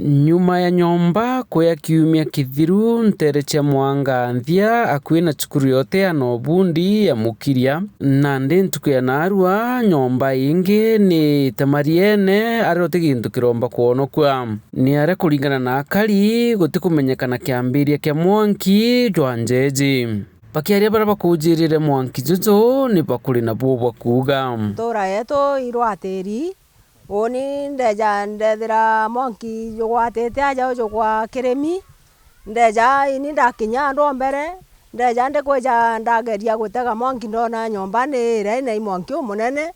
Nyuma ya nyomba kuya kiumia kithiru ntere cia Mwanganthia akuhi na cukuru yote ya Nobundi ya mukiria na ndi ntuku ya narua nyomba ingi ni tamariene ariote gintu kiromba kwonokwa ni aria kuringana na akari gutikumenyekana kiambiria kia mwanki jwa njeji bakiaria baria bakujirire mwanki juju ni bakuri na bubwa kuga tura yetu irwatiri oni ndeja ndethira mwanki jugwatite aja ujugwa kirimi ndeja ini ndakinya andu mbere ndeja ndikweja ndageria gutega mwanki ndona nyomba ni ire na mwanki umunene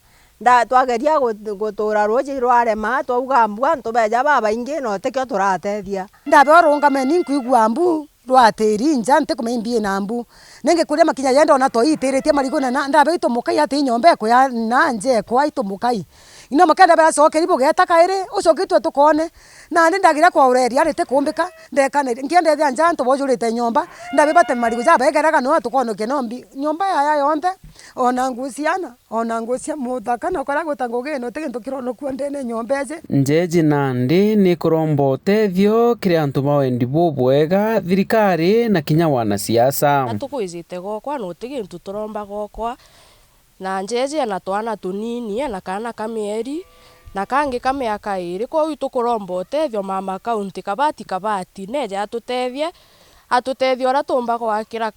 twageria gutura ruji rwarema twauga mbua ntubeja babaingi no tikio turatethia ndabe rungameni nkuigua mbu rwatiri nja ntikumeimbi na mbu nenge kuria makinya yenda ona to itiritie marigona na ndabe itumukai ati nyomba ko ya na nje kwa itumukai ino makenda bara soke ribu geta kaire ucokitwe tukone na ndi ndagira kwa ureri arite kumbika ndekane ngiende thia nja ntubojurite nyomba ndabe bate marigo ja begeraga no tukonoke nombi nyomba ya yonde ona ngucia muthaka no kora gutangugino tigintu kirono kuondene nyombeje njeji nandi ni kuromba utethio kiri antu bawendi bubwega thirikari na kinya wana siasa tukwizite gokwa no tigintu turomba gokwa na njeje na twana tunini na kana kamieri na kangi kamiaka iri kwa witu kuromba utethio mama kaunti kabati neja atutethia ora tumba gwakira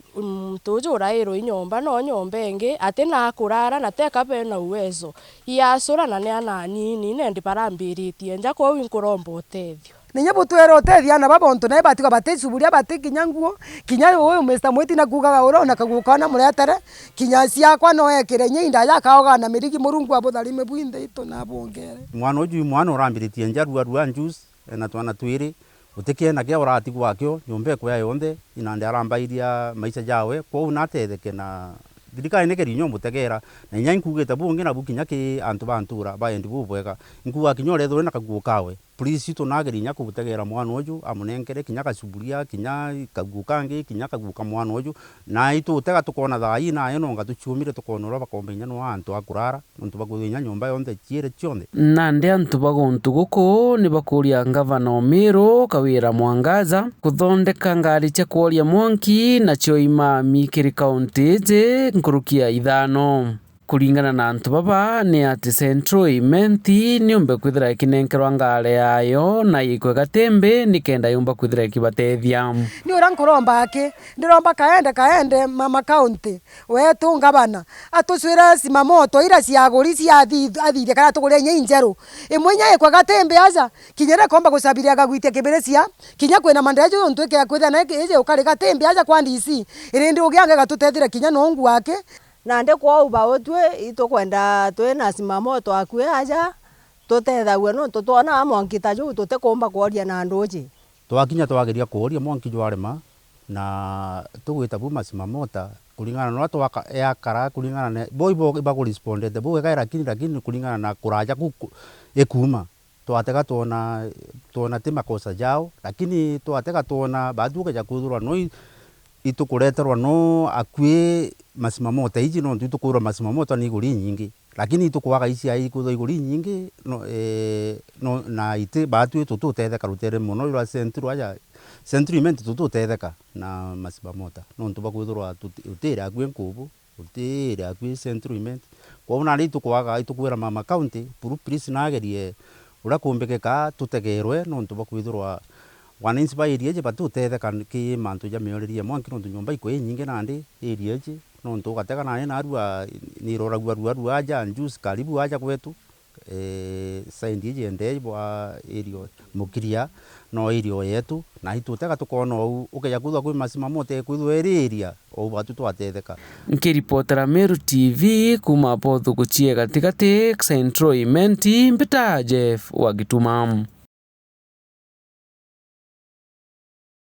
tuju urairo inyomba no nyomba ingi ati na kurara na teka bena uwezo iasura na ne anani nendi parambiritie nja kwa winkuromba utethio ninya butwera utethia na babonto na batiko batesuburia batikinya nguo kinya uyu Mr. Mwiti na kugaga urona kaguka na muretere kinya ciakwa no ekire nyinda yakaoga na mirigi murungu abutharime bwinde ito na bongere mwana uju mwana urambiritie njarua juice na twana twiri utikie na kia urati gwakyo nyombe kwa yonde inande arambairia maisha jawe kwa unatetheke na thirikari nekeri nyomutegera na nya nkugite bungi na bukinya ki antu bantura baendi bubwega nkuga kinyore thore na kaguo kawe please tunageri nya kubutegera mwana uju amunengere kinya kasuburia kinya kaguo kangi kinya kaguo mwana uju na itu utega tukona thai na eno ngatuchumire tukonora bakombenya no antu akurara ntu baguthinya nyomba yonde chiere chionde na ndi antu bagontu guku ni bakuria ngavana Omiru Kawira Mwangaza kuthondeka ngari cia kuoria mwanki na cio imami kiri kaunti je nkurukia ithano kuringana na antu baba ni ati Central Imenti ni umbe kwithira ikinenkerwa ngare yayo na ikwe gatembe ni kenda yumba kwithira ikibatethia ni ura nkuromba aki ndiromba kaende mama county wetu ngabana atuswira simamoto ira ciaguri ciathithia kana tugure nyinjeru imwe nya ikwe gatembe aja kinyere komba gucabiria gagwitia kibirecia kinya kwina mandejo ntwike kwithira na ije ukari gatembe aja kwa DC irindi ugiange gatutethire kinya nongu wake na ndi kwa uba otwe itukwenda twina simamoto akue aja tutethagwe no tutona mwanki taju tutekomba kuoria na ndoji twakinya twageria kuoria mwanki jwarema na tugwita buma simamota kulingana na watu yakara kulingana na boy bago responded boy gaira lakini kulingana na kuraja ekuma twatega tuona tema kosa jao lakini twatega tuona baduka ja kudurwa no itukureterwa no akue masimamota iji no itukura masimamota ni iguri nyingi lakini itukwaga ici ai kutho iguri nyingi no na ite batu tututetheka rutere muno ira central Imenti tututetheka na masimamota no ntuba kuthurwa utira akue nkubu utira akue Central Imenti kwa una ri itukwira mama county please nagerie ura kumbekeka tutegerwe no ntuba kuthurwa wana inspire je batutetheka ki mantu ja meoreria mwanki no nyomba iko nyingi nandi area je no ntu gatega na arua ni roragua aja juice karibu aja kwetu saindi je ndei bwa area mukiria no area yetu na itutega tukona u ukeja kuthwa kwi masimamote kwithwa area o batu twatetheka nkiripotera Meru TV kuma pothu kuchie gatigati Central Imenti mbita Jeff Wagituma.